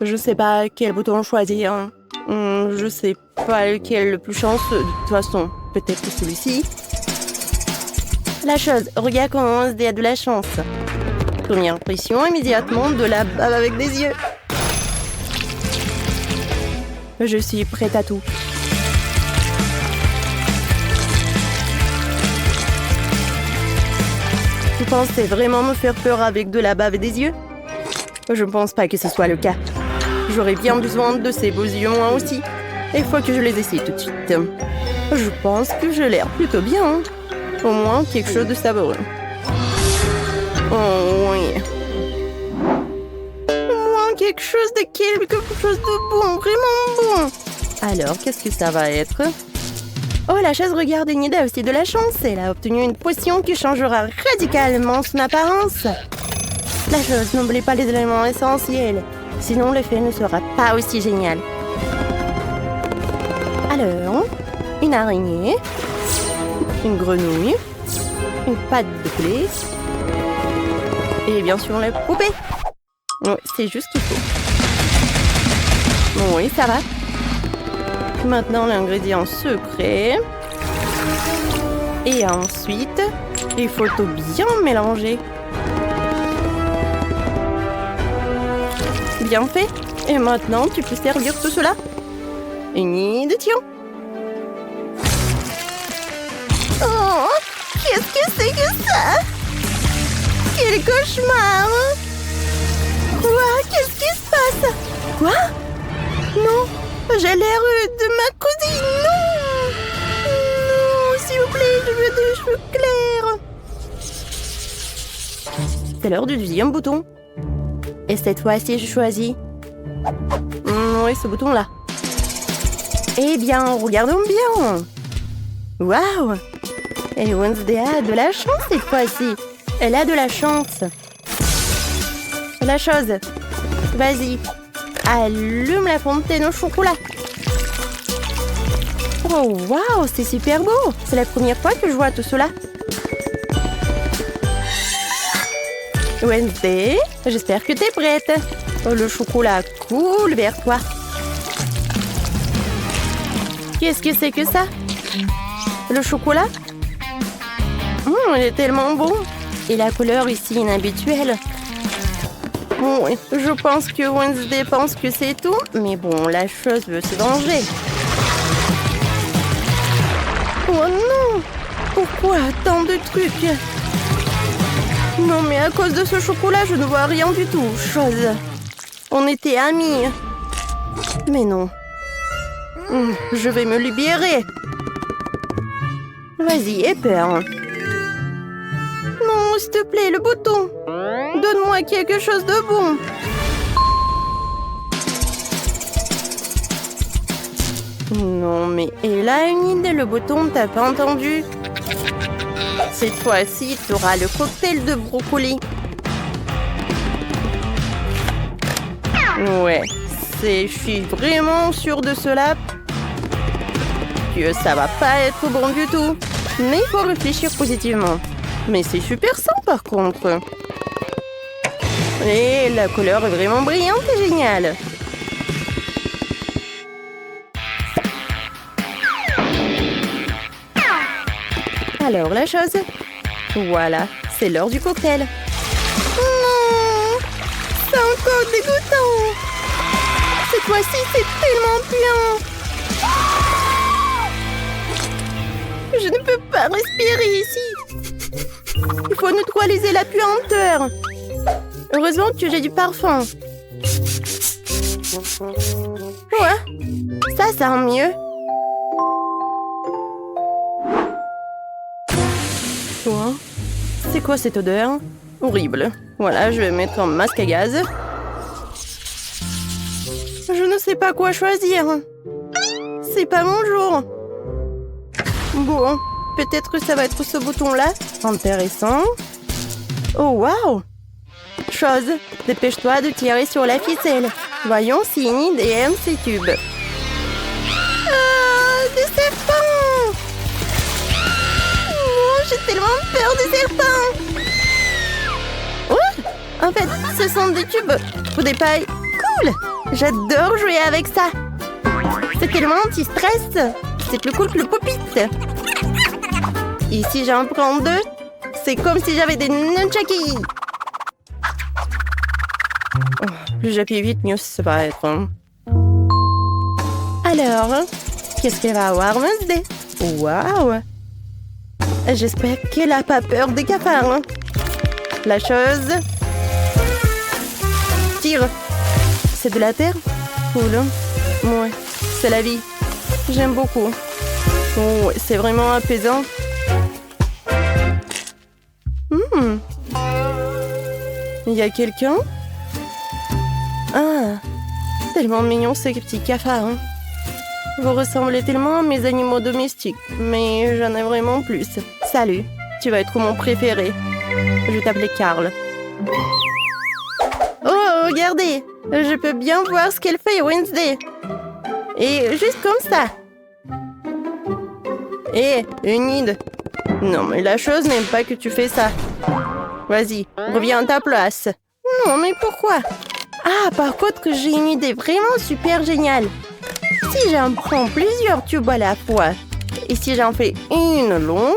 Je sais pas quel bouton choisir. Je sais pas lequel est le plus chanceux. De toute façon, peut-être celui-ci. La chose, regarde comment Wednesday a de la chance. Première impression, immédiatement de la bave avec des yeux. Je suis prête à tout. Tu pensais vraiment me faire peur avec de la bave et des yeux? Je ne pense pas que ce soit le cas. J'aurais bien besoin de ces beaux yeux moi aussi. Il faut que je les essaye tout de suite. Je pense que je l'air plutôt bien. Au moins quelque chose de savoureux. Oh oui. Au moins quelque chose de bon, vraiment bon. Alors, qu'est-ce que ça va être? Oh, la chaise regarde, Enid a aussi de la chance. Elle a obtenu une potion qui changera radicalement son apparence. La chose, n'oubliez pas les éléments essentiels. Sinon, l'effet ne sera pas aussi génial. Alors, une araignée, une grenouille, une patte de poulet et bien sûr la poupée. Oui, c'est juste qu'il faut. Oui, ça va. Maintenant, l'ingrédient secret. Et ensuite, il faut tout bien mélanger. Bien fait. Et maintenant, tu peux servir tout cela. Enid, tiens. Oh, qu'est-ce que c'est que ça? Quel cauchemar! Quoi? Qu'est-ce qui se passe? Quoi? Non, j'ai l'air de ma cousine. Non! Non, s'il vous plaît, je veux des cheveux clairs. C'est l'heure du deuxième bouton. Et cette fois-ci, je choisis. Oui, ce bouton-là. Eh bien, regardons bien. Waouh! Et Wednesday a de la chance cette fois-ci. Elle a de la chance. La chose. Vas-y. Allume la fontaine au chocolat. Oh, waouh, c'est super beau. C'est la première fois que je vois tout cela. Wednesday, j'espère que t'es prête. Oh, le chocolat coule vers toi. Qu'est-ce que c'est que ça? Le chocolat? Il est tellement bon. Et la couleur ici inhabituelle. Bon, je pense que Wednesday pense que c'est tout. Mais bon, la chose veut se venger. Oh non! Pourquoi tant de trucs? Non, mais à cause de ce chocolat, je ne vois rien du tout. Chose. On était amis. Mais non. Je vais me libérer. Vas-y, aie peur. Non, s'il te plaît, le bouton. Donne-moi quelque chose de bon. Non, mais et là, une idée, le bouton, t'as pas entendu? Cette fois-ci, tu auras le cocktail de brocoli. Ouais, je suis vraiment sûre de cela. Que ça va pas être bon du tout. Mais il faut réfléchir positivement. Mais c'est super sain par contre. Et la couleur est vraiment brillante et géniale. Alors la chose. Voilà, c'est l'heure du cocktail. Non, c'est encore dégoûtant. Cette fois-ci, c'est tellement bien. Je ne peux pas respirer ici. Il faut neutraliser la puanteur. Heureusement que j'ai du parfum. Ouais, ça sent mieux. Quoi? C'est quoi cette odeur? Horrible. Voilà, je vais mettre un masque à gaz. Je ne sais pas quoi choisir. C'est pas mon jour. Bon, peut-être que ça va être ce bouton-là. Intéressant. Oh, waouh! Chose, dépêche-toi de tirer sur la ficelle. Voyons si Enid aime ces tubes. Ah, des serpents! Oh, j'ai tellement peur des serpents! Oh, En fait, ce sont des tubes ou des pailles. Cool! J'adore jouer avec ça. C'est tellement anti-stress. C'est plus cool que le pop-it. Et si j'en prends 2, c'est comme si j'avais des nunchucks. Oh, plus j'appuie vite, mieux ça va être. Alors, qu'est-ce qu'elle va avoir, Wednesday? Waouh! J'espère qu'elle n'a pas peur des cafards. La chose... Tire. C'est de la terre? Cool. Ouais, c'est la vie. J'aime beaucoup. Oh, c'est vraiment apaisant. Il y a quelqu'un? Ah, tellement mignon ces petits cafards. Hein. Vous ressemblez tellement à mes animaux domestiques, mais j'en ai vraiment plus. Salut, tu vas être mon préféré. Je vais t'appeler Carl. Oh, regardez, je peux bien voir ce qu'elle fait, Wednesday. Et juste comme ça. Hé, Enid. Non, mais la chose n'aime pas que tu fais ça. Vas-y, reviens à ta place. Non, mais pourquoi? Ah, par contre, j'ai une idée vraiment super géniale. Si j'en prends plusieurs tubes à la fois, et si j'en fais une longue,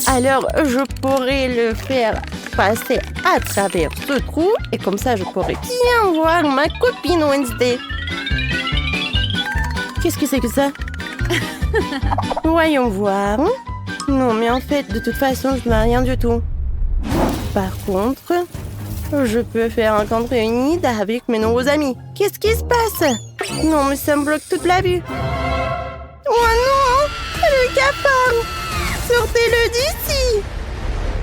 alors je pourrais le faire passer à travers ce trou, et comme ça, je pourrais bien voir ma copine Wednesday. Qu'est-ce que c'est que ça? Voyons voir. Non, mais en fait, de toute façon, je n'ai rien du tout. Par contre, je peux faire rencontrer une idée avec mes nouveaux amis. Qu'est-ce qui se passe? Non, mais ça me bloque toute la vue. Oh non! Le cafard! Sortez-le d'ici!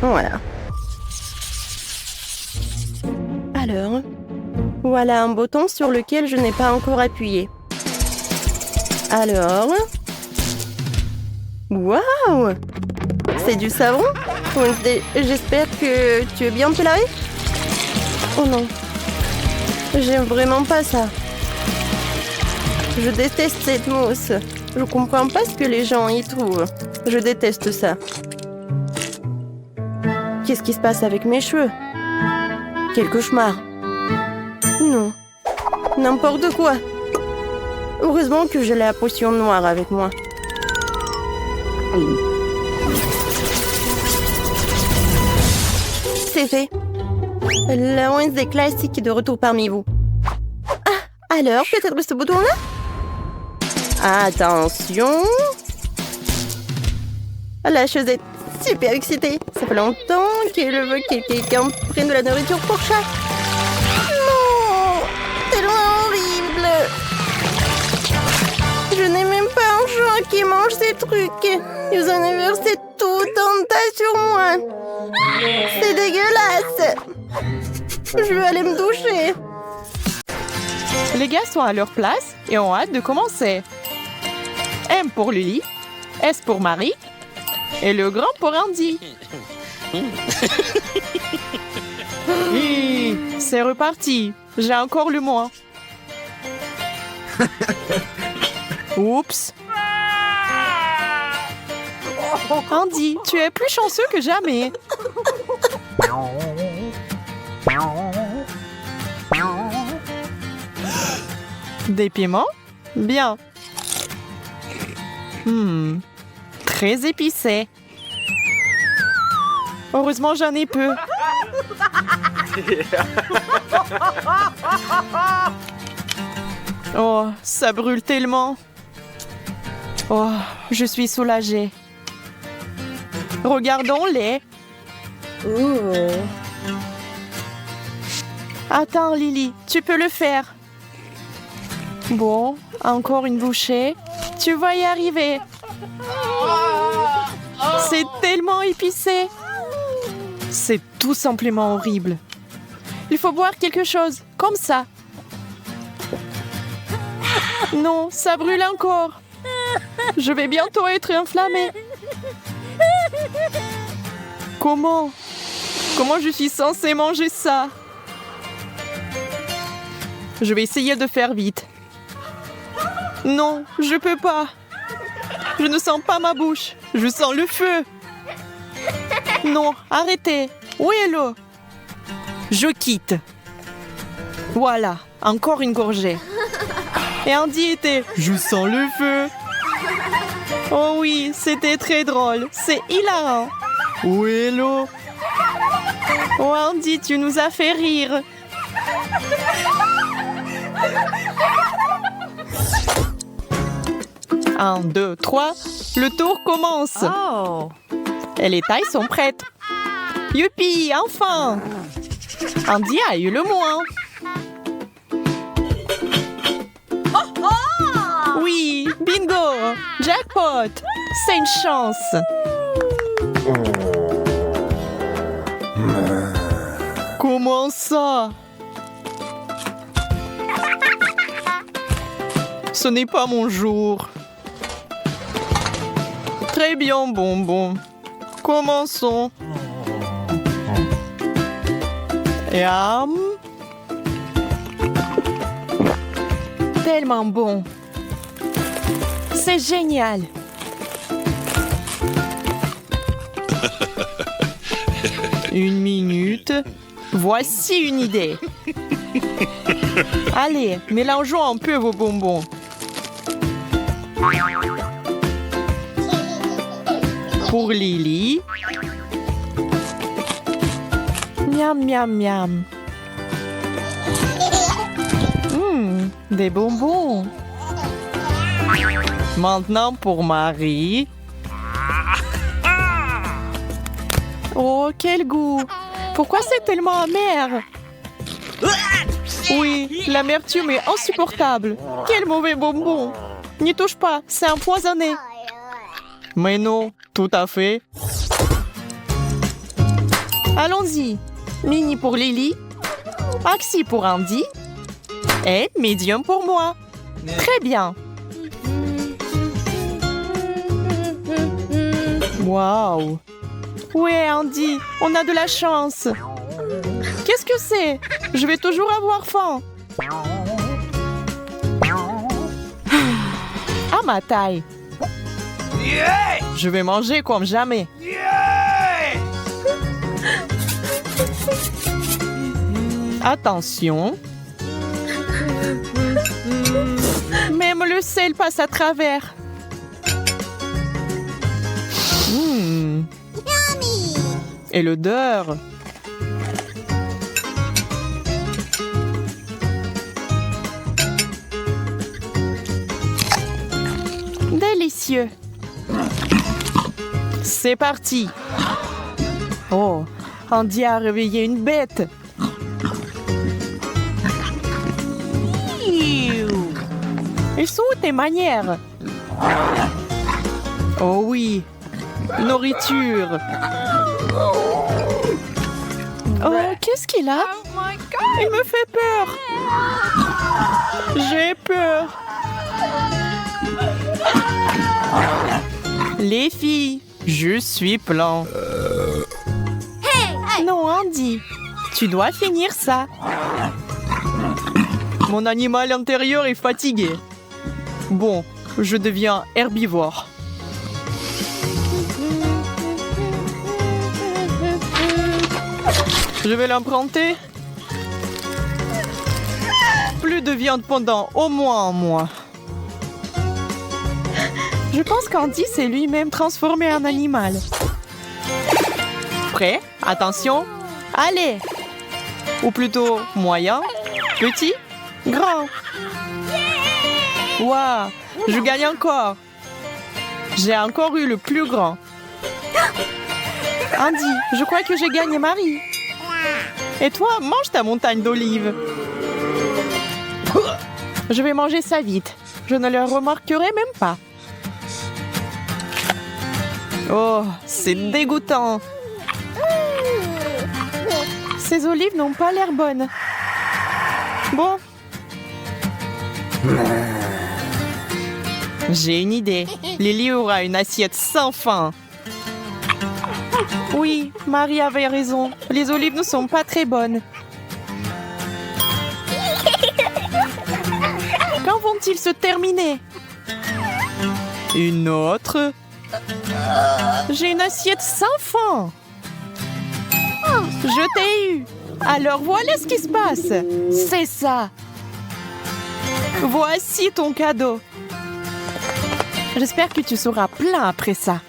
Voilà. Alors, voilà un bouton sur lequel je n'ai pas encore appuyé. Alors... Waouh! C'est du savon? J'espère que tu es bien te laver? Oh non. J'aime vraiment pas ça. Je déteste cette mousse. Je comprends pas ce que les gens y trouvent. Je déteste ça. Qu'est-ce qui se passe avec mes cheveux? Quel cauchemar. Non. N'importe quoi. Heureusement que j'ai la potion noire avec moi. C'est fait. La Wednesday classique est de retour parmi vous. Ah, alors, peut-être ce bouton-là? Attention. La chose est super excitée. Ça fait longtemps qu'elle veut que quelqu'un prenne de la nourriture pour chat. Non! Tellement horrible! Je n'ai même pas un chat qui mange ces trucs. Ils en ont versé tout un tas sur moi. C'est dégueulasse. Je vais aller me doucher. Les gars sont à leur place et ont hâte de commencer. M pour Lily, S pour Marie et le grand pour Andy. Hi, c'est reparti. J'ai encore le moins. Oups. Andy, tu es plus chanceux que jamais. Des piments? Bien. Très épicé. Heureusement, j'en ai peu. Oh, ça brûle tellement. Oh, je suis soulagée. Regardons-les. Attends, Lily, tu peux le faire. Bon, encore une bouchée. Tu vas y arriver. C'est tellement épicé. C'est tout simplement horrible. Il faut boire quelque chose, comme ça. Non, ça brûle encore. Je vais bientôt être inflammée. Comment je suis censée manger ça? Je vais essayer de faire vite. Non, je peux pas. Je ne sens pas ma bouche. Je sens le feu. Non, arrêtez. Où est l'eau? Je quitte. Voilà, encore une gorgée. Et Andy était « Je sens le feu ». Oh oui, c'était très drôle. C'est hilarant. Oh hello. Oh Andy, tu nous as fait rire. Un, deux, trois. Le tour commence. Oh! Et les tailles sont prêtes. Youpi, enfin! Andy a eu le moins. Oui, bingo! Jackpot! C'est une chance. Comment ça? Ce n'est pas mon jour. Très bien, bonbon. Commençons. Yam. Tellement bon. C'est génial. Une minute. Voici une idée. Allez, mélangeons un peu vos bonbons. Pour Lily. Miam, miam, miam. Des bonbons. Maintenant pour Marie. Oh, quel goût! Pourquoi c'est tellement amer? Oui, l'amertume est insupportable. Quel mauvais bonbon! N'y touche pas, c'est empoisonné. Mais non, tout à fait. Allons-y. Mini pour Lily, Maxi pour Andy et Medium pour moi. Très bien. Waouh. Ouais, Andy, on a de la chance. Qu'est-ce que c'est? Je vais toujours avoir faim. À ma taille. Je vais manger comme jamais. Attention. Même le sel passe à travers. Et l'odeur. Délicieux. C'est parti. Oh, Andy a réveillé une bête. Ils sont où tes manières? Oh oui, nourriture. Oh, qu'est-ce qu'il a? Il me fait peur. J'ai peur. Les filles, je suis plein. Non, Andy, tu dois finir ça. Mon animal intérieur est fatigué. Bon, je deviens herbivore. Je vais l'emprunter. Plus de viande pendant au moins un mois. Je pense qu'Andy s'est lui-même transformé en animal. Prêt? Attention. Allez. Ou plutôt moyen, petit, grand. Waouh, je gagne encore. J'ai encore eu le plus grand. Andy, je crois que j'ai gagné Marie. Et toi, mange ta montagne d'olives. Je vais manger ça vite. Je ne le remarquerai même pas. Oh, c'est dégoûtant. Ces olives n'ont pas l'air bonnes. Bon. J'ai une idée. Lily aura une assiette sans fin. Oui, Marie avait raison. Les olives ne sont pas très bonnes. Quand vont-ils se terminer? Une autre? J'ai une assiette sans fin. Je t'ai eu. Alors voilà ce qui se passe. C'est ça. Voici ton cadeau. J'espère que tu seras plein après ça.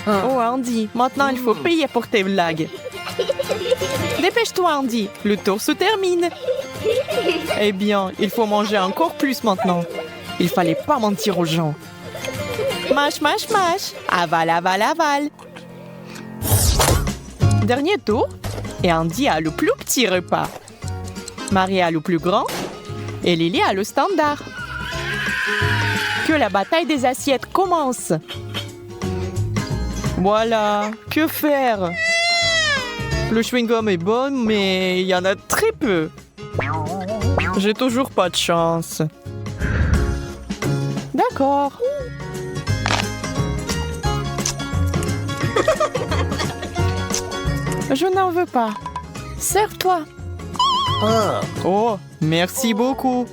Oh Andy, maintenant il faut payer pour tes blagues. Dépêche-toi Andy, le tour se termine. Eh bien, il faut manger encore plus maintenant. Il fallait pas mentir aux gens. Mâche, mâche, mâche. Aval, aval, aval. Dernier tour. Et Andy a le plus petit repas. Marie a le plus grand. Et Lily a le standard. Que la bataille des assiettes commence. Voilà. Que faire? Le chewing-gum est bon, mais il y en a très peu. J'ai toujours pas de chance. D'accord. Je n'en veux pas. Serve-toi. Oh, merci beaucoup.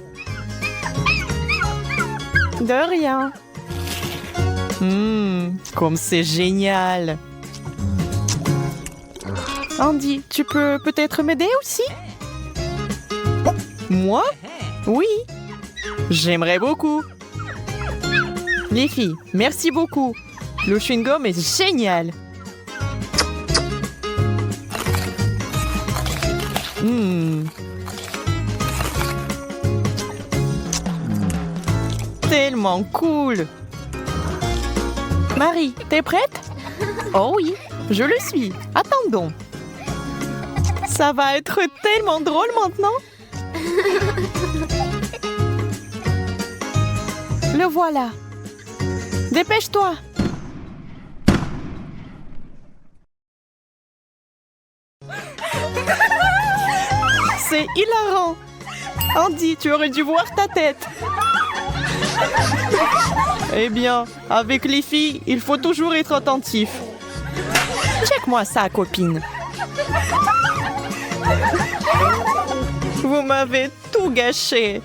De rien. Comme c'est génial. Andy, tu peux peut-être m'aider aussi? Moi? Oui. J'aimerais beaucoup. Les filles, merci beaucoup. Le chewing-gum est génial. Tellement cool. Marie, t'es prête? Oh oui, je le suis. Attendons. Ça va être tellement drôle maintenant. Le voilà. Dépêche-toi. C'est hilarant. Andy, tu aurais dû voir ta tête. Eh bien, avec les filles, il faut toujours être attentif. Check-moi ça, copine. Vous m'avez tout gâché.